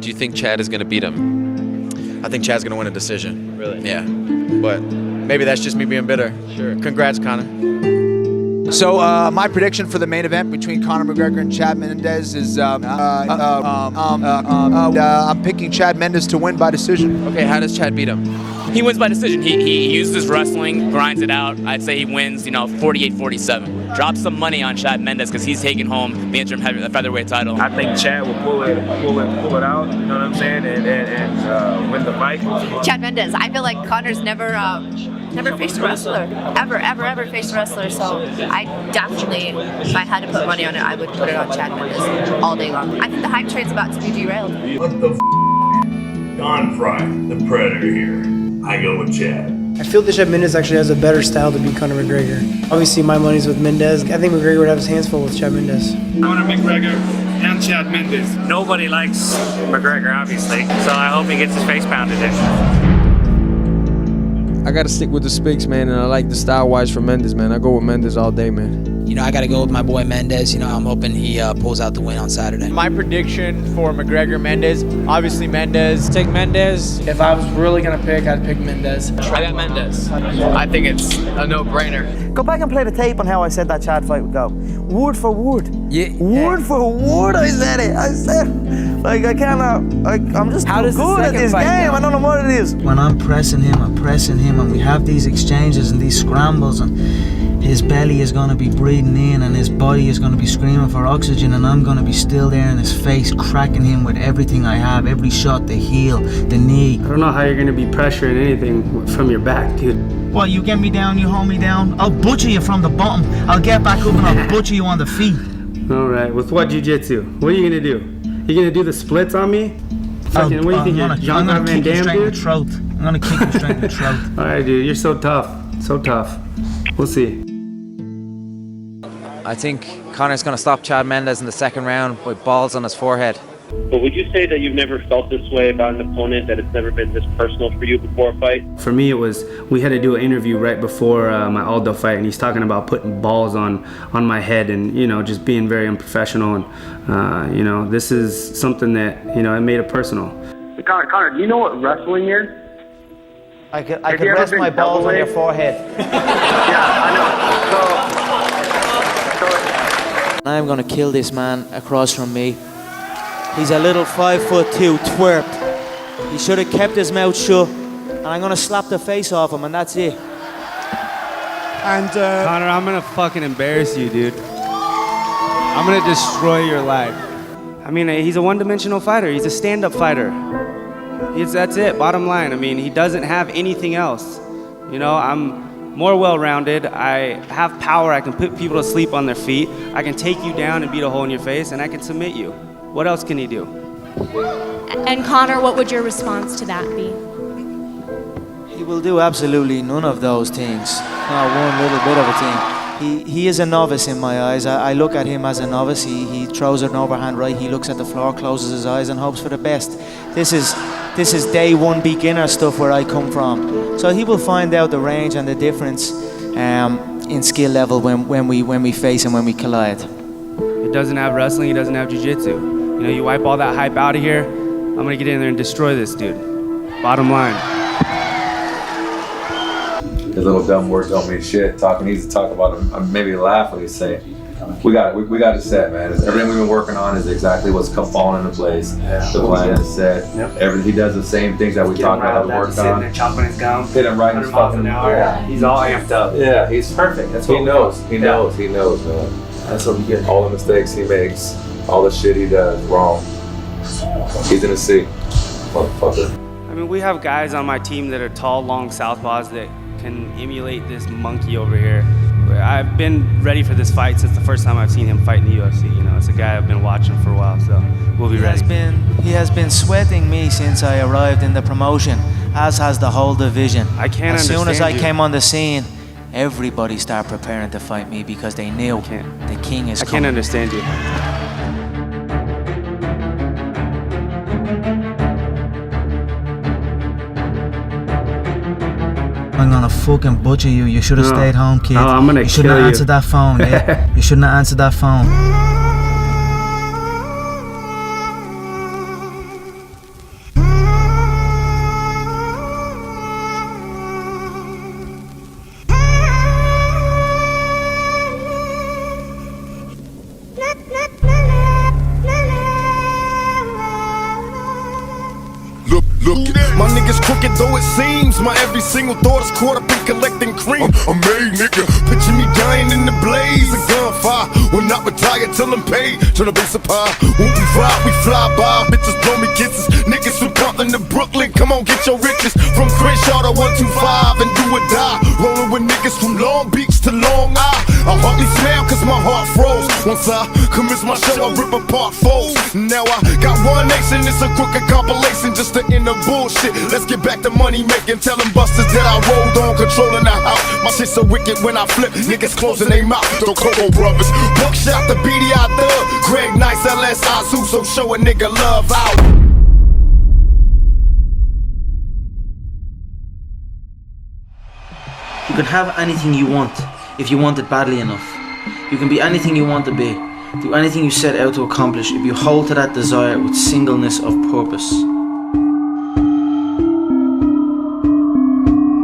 Do you think Chad is going to beat him? I think Chad's going to win a decision. Really? Yeah. But maybe that's just me being bitter. Sure. Congrats, Conor. So my prediction for the main event between Conor McGregor and Chad Mendes is I'm picking Chad Mendes to win by decision. Okay, how does Chad beat him? He wins by decision. He uses his wrestling, grinds it out. I'd say he wins, 48-47. Drop some money on Chad Mendes because he's taking home the interim featherweight title. I think Chad will pull it out, you know what I'm saying, and win the fight. Chad Mendes. I feel like Conor's never faced a wrestler. Ever faced a wrestler. So I definitely, if I had to put money on it, I would put it on Chad Mendes all day long. I think the hype train's about to be derailed. What the Don Fry, the Predator here. I go with Chad. I feel that Chad Mendes actually has a better style to beat Conor McGregor. Obviously, my money's with Mendes. I think McGregor would have his hands full with Chad Mendes. Conor McGregor and Chad Mendes. Nobody likes McGregor, obviously, so I hope he gets his face pounded in. I gotta stick with the Spigs, man, and I like the style-wise for Mendes, man. I go with Mendes all day, man. I gotta go with my boy Mendes. I'm hoping he pulls out the win on Saturday. My prediction for McGregor Mendes, obviously Mendes. Take Mendes. If I was really gonna pick, I'd pick Mendes. I got Mendes. I think it's a no-brainer. Go back and play the tape on how I said that Chad fight would go. Word for word. Yeah. Word for word, I said it. I said, I cannot, I'm just too good at this game. I don't know what it is. When I'm pressing him, and we have these exchanges and these scrambles, and his belly is going to be breathing in and his body is going to be screaming for oxygen, and I'm going to be still there in his face, cracking him with everything I have, every shot, the heel, the knee. I don't know how you're going to be pressuring anything from your back, dude. Well, you get me down, you hold me down, I'll butcher you from the bottom. I'll get back up and I'll butcher you on the feet. All right, with what jiu-jitsu? What are you going to do? You going to do the splits on me? What do you think, I'm gonna kick you straight in the throat. I'm gonna kick you straight in the throat. All right, dude, you're so tough. So tough. We'll see. I think Conor's going to stop Chad Mendes in the second round with balls on his forehead. But would you say that you've never felt this way about an opponent, that it's never been this personal for you before a fight? For me, we had to do an interview right before my Aldo fight, and he's talking about putting balls on my head and, just being very unprofessional. And, this is something that, it made it personal. Conor, do you know what wrestling is? I could rest my balls on your forehead. Yeah, I know. I'm gonna kill this man across from me. He's a little 5'2" twerp. He should have kept his mouth shut, and I'm gonna slap the face off him, and that's it. And Conor, I'm gonna fucking embarrass you, dude. I'm gonna destroy your life. I mean, he's a one-dimensional fighter. He's a stand-up fighter. That's it, bottom line. I mean, he doesn't have anything else. I'm more well-rounded. I have power. I can put people to sleep on their feet. I can take you down and beat a hole in your face, and I can submit you. What else can he do? And Conor, what would your response to that be? He will do absolutely none of those things. Not one little bit of a thing. He is a novice in my eyes. I look at him as a novice. He throws an overhand right. He looks at the floor, closes his eyes, and hopes for the best. This is day one beginner stuff where I come from. So he will find out the range and the difference in skill level when we face and when we collide. He doesn't have wrestling. He doesn't have jiu-jitsu. You wipe all that hype out of here. I'm gonna get in there and destroy this dude. Bottom line. His little dumb words don't mean shit. Talking easy to talk about him. Maybe laugh when he's saying, we got it set, man. Everything we've been working on is exactly what's falling into place. The plan is set. Yep. He does the same things that we talked about, that we worked on. There chopping his gum. Hit him right in his fucking hour. Yeah. He's all amped up. Yeah, he's perfect. That's what he knows. He knows, man. That's what we get. All the mistakes he makes, all the shit he does wrong. He's gonna see. Motherfucker. I mean, we have guys on my team that are tall, long southpaws that can emulate this monkey over here. I've been ready for this fight since the first time I've seen him fight in the UFC. It's a guy I've been watching for a while, so we'll be ready. He has been sweating me since I arrived in the promotion, as has the whole division. I can't understand. As soon as I came on the scene, everybody started preparing to fight me because they knew the king is coming. I can't understand you. I'm gonna fucking butcher you. You should have stayed home, kid. I'm gonna you shouldn't have answered that phone, yeah? You shouldn't have answered that phone. Look, my niggas crooked though it seems. My every single thought is caught up in collecting cream. I'm made, nigga. Picture me dying in the blaze of gunfire. Will not retire till I'm paid. Turn the bass up high. When we fly by. Bitches blow me kisses. Niggas from Compton to Brooklyn, come on, get your riches. From Crenshaw to 125 and do or die. Rolling with niggas from Long Beach to Long Island. I hardly smile cause my heart froze. Once I commence my show, I rip apart foes. Now I got one nation, it's a crooked compilation just to end the bullshit. Let's get back to money making, tell them busters that I rolled on, controlling the house. My shit so wicked when I flip, niggas closing their mouth. The Coco Brothers, Buckshot, the BDI Thug, Greg Nice, LS Azu, so show a nigga love out. You can have anything you want if you want it badly enough. You can be anything you want to be, do anything you set out to accomplish if you hold to that desire with singleness of purpose.